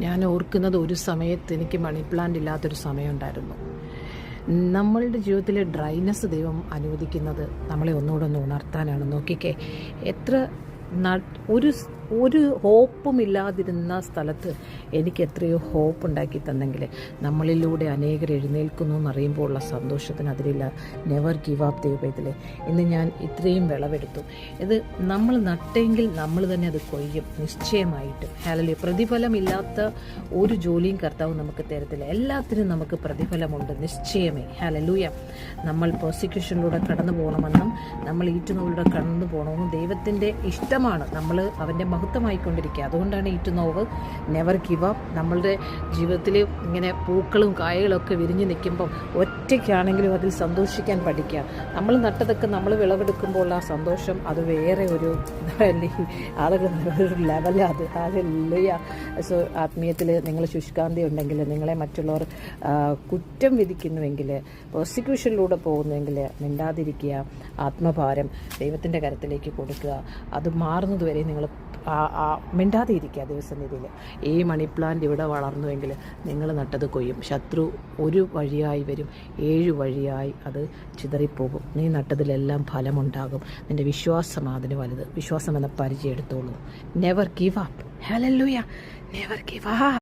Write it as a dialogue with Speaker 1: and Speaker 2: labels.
Speaker 1: ഞാൻ ഓർക്കുന്നത് ഒരു സമയത്ത് എനിക്ക് മണി പ്ലാന്റ് ഇല്ലാത്തൊരു സമയമുണ്ടായിരുന്നു. നമ്മളുടെ ജീവിതത്തിലെ ഡ്രൈനെസ് ദൈവം അനുവദിക്കുന്നത് നമ്മളെ ഒന്നുകൂടെ ഒന്ന് ഉണർത്താനാണ്. നോക്കിക്കേ, എത്ര ഒരു ഹോപ്പുമില്ലാതിരുന്ന സ്ഥലത്ത് എനിക്ക് എത്രയോ ഹോപ്പ് ഉണ്ടാക്കി തന്നെങ്കിൽ നമ്മളിലൂടെ അനേകർ എഴുന്നേൽക്കുന്നു എന്നറിയുമ്പോൾ ഉള്ള സന്തോഷത്തിന് അതിലില്ല. നെവർ ഗിവ് അപ്പ് ദൈവത്തിലെ. ഇന്ന് ഞാൻ ഇത്രയും വിളവെടുത്തു. ഇത് നമ്മൾ നട്ടെങ്കിൽ നമ്മൾ തന്നെ അത് കൊയ്യും നിശ്ചയമായിട്ടും. ഹല്ലേലൂയ. പ്രതിഫലമില്ലാത്ത ഒരു ജോലിയും കർത്താവ് നമുക്ക് തരത്തില്ല. എല്ലാത്തിനും നമുക്ക് പ്രതിഫലമുണ്ട് നിശ്ചയമേ. ഹല്ലേലൂയ. നമ്മൾ പ്രോസിക്യൂഷനിലൂടെ കടന്നു പോകണമെന്നും നമ്മൾ ഈറ്റുനോവിലൂടെ കടന്നു പോകണമെന്നും ദൈവത്തിൻ്റെ ഇഷ്ടമാണ്. നമ്മൾ അവൻ്റെ മഹത്വമായിക്കൊണ്ടിരിക്കുക. അതുകൊണ്ടാണ് ഈറ്റുനോവ്, നെവർ ഗിവ് അപ്പ്. നമ്മളുടെ ജീവിതത്തിൽ ഇങ്ങനെ പൂക്കളും കായകളൊക്കെ വിരിഞ്ഞ് നിൽക്കുമ്പം ഒറ്റയ്ക്കാണെങ്കിലും അതിൽ സന്തോഷിക്കാൻ പഠിക്കുക. നമ്മൾ നട്ടതൊക്കെ നമ്മൾ വിളവെടുക്കുമ്പോൾ ആ സന്തോഷം അത് വേറെ ഒരു ആളുകൾ ഒരു ലെവലാണ് അത്. ഹല്ലേലൂയ. സോ ആത്മീയത്തിൽ നിങ്ങൾ ശുഷ്കാന്തി ഉണ്ടെങ്കിൽ, നിങ്ങളെ മറ്റുള്ളവർ കുറ്റം വിധിക്കുന്നുവെങ്കിൽ, പ്രോസിക്യൂഷനിലൂടെ പോകുന്നുവെങ്കിൽ മിണ്ടാതിരിക്കുക. ആത്മഭാരം ദൈവത്തിൻ്റെ കരത്തിലേക്ക് കൊടുക്കുക. അത് മാറുന്നതുവരെ നിങ്ങൾ മിണ്ടാതെ ഇരിക്കുക ദൈവസന്നിധിയിൽ. ഈ മണി പ്ലാന്റ് ഇവിടെ വളർന്നുവെങ്കിൽ നിങ്ങൾ നട്ടത് കൊയ്യും. ശത്രു ഒരു വഴിയായി വരും, 7 വഴിയായി അത് ചിതറിപ്പോകും. നീ നട്ടതിലെല്ലാം ഫലമുണ്ടാകും. നിൻ്റെ വിശ്വാസം അതിന് വലുത്. വിശ്വാസം എന്ന പരിചയം എടുത്തോളൂ. Never give up. Hallelujah. Never give up.